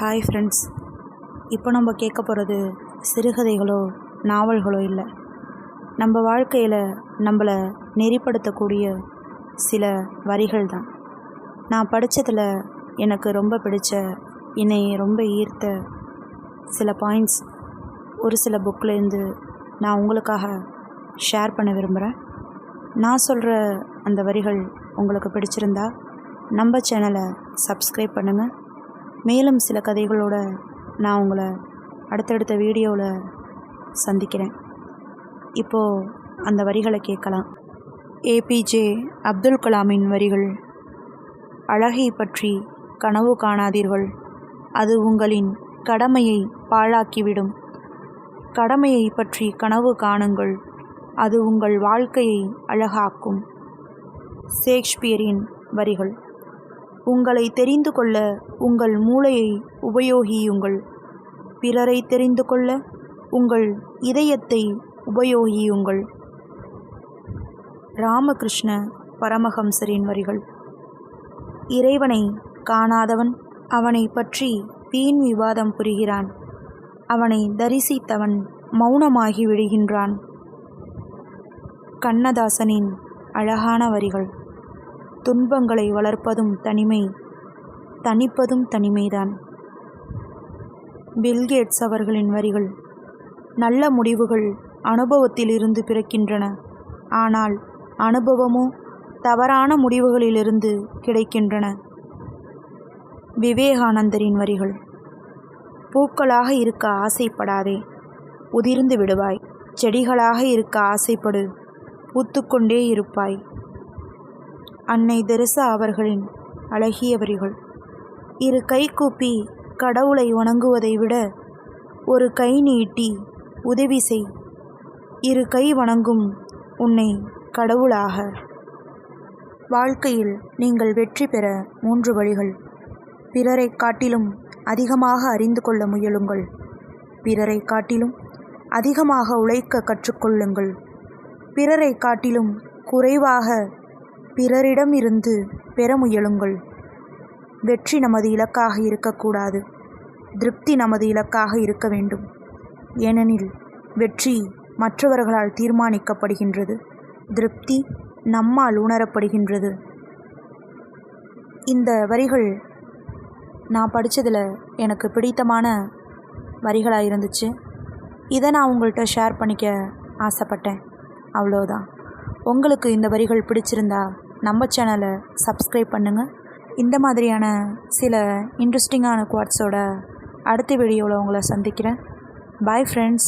Hi friends, இப்போ நம்ம கேட்க போகிறது சிறுகதைகளோ நாவல்களோ இல்லை, நம்ம வாழ்க்கையில் நம்மளை நெறிப்படுத்தக்கூடிய சில வரிகள் தான். நான் படித்ததில் எனக்கு ரொம்ப பிடிச்ச, என்னை ரொம்ப ஈர்த்த சில பாயிண்ட்ஸ் ஒரு சில புக்கிலேருந்து நான் உங்களுக்காக ஷேர் பண்ண விரும்புகிறேன். நான் சொல்கிற அந்த வரிகள் உங்களுக்கு பிடிச்சிருந்தா நம்ம சேனலை சப்ஸ்கிரைப் பண்ணுங்கள். மேலும் சில கதைகளோடு நான் உங்களை அடுத்தடுத்த வீடியோவில் சந்திக்கிறேன். இப்போது அந்த வரிகளை கேட்கலாம். ஏபிஜே அப்துல் கலாமின் வரிகள். அழகை பற்றி கனவு காணாதீர்கள், அது உங்களின் கடமையை பாழாக்கிவிடும். கடமையை பற்றி கனவு காணுங்கள், அது உங்கள் வாழ்க்கையை அழகாக்கும். ஷேக்ஸ்பியரின் வரிகள். உங்களை தெரிந்து கொள்ள உங்கள் மூளையை உபயோகியுங்கள், பிறரை தெரிந்து கொள்ள உங்கள் இதயத்தை உபயோகியுங்கள். ராமகிருஷ்ண பரமஹம்சரின் வரிகள். இறைவனை காணாதவன் அவனை பற்றி வீண் விவாதம் புரிகிறான், அவனை தரிசித்தவன் மௌனமாகி விடுகின்றான். கண்ணதாசனின் அழகான வரிகள். துன்பங்களை வளர்ப்பதும் தனிமை, தணிப்பதும் தனிமைதான். பில்கேட்ஸ் அவர்களின் வரிகள். நல்ல முடிவுகள் அனுபவத்திலிருந்து பிறக்கின்றன, ஆனால் அனுபவமோ தவறான முடிவுகளிலிருந்து கிடைக்கின்றன. விவேகானந்தரின் வரிகள். பூக்களாக இருக்க ஆசைப்படாதே, உதிர்ந்து விடுவாய். செடிகளாக இருக்க ஆசைப்படு, பூத்துக்கொண்டே இருப்பாய். அன்னை தெரசா அவர்களின் அழகிய வரிகள். இரு கை கூப்பி கடவுளை வணங்குவதை விட ஒரு கை நீட்டி உதவி செய், இரு கை வணங்கும் உன்னை கடவுளாக. வாழ்க்கையில் நீங்கள் வெற்றி பெற 3 வழிகள். பிறரை காட்டிலும் அதிகமாக அறிந்து கொள்ள முயலுங்கள், பிறரை காட்டிலும் அதிகமாக உழைக்க கற்றுக்கொள்ளுங்கள், பிறரை காட்டிலும் குறைவாக பிறரிடம் இருந்து பெற முயலுங்கள். வெற்றி நமது இலக்காக இருக்கக்கூடாது, திருப்தி நமது இலக்காக இருக்க வேண்டும். ஏனெனில் வெற்றி மற்றவர்களால் தீர்மானிக்கப்படுகின்றது, திருப்தி நம்மால் உணரப்படுகின்றது. இந்த வரிகள் நான் படித்ததில் எனக்கு பிடித்தமான வரிகளாக இருந்துச்சு. இதை நான் உங்கள்கிட்ட ஷேர் பண்ணிக்க ஆசைப்பட்டேன், அவ்வளோதான். உங்களுக்கு இந்த வரிகள் பிடிச்சிருந்தா நம்ம சேனலை சப்ஸ்கிரைப் பண்ணுங்கள். இந்த மாதிரியான சில இன்ட்ரெஸ்டிங்கான குவாட்ஸோட அடுத்த வீடியோவில் உங்களை சந்திக்கிறேன். Bye friends.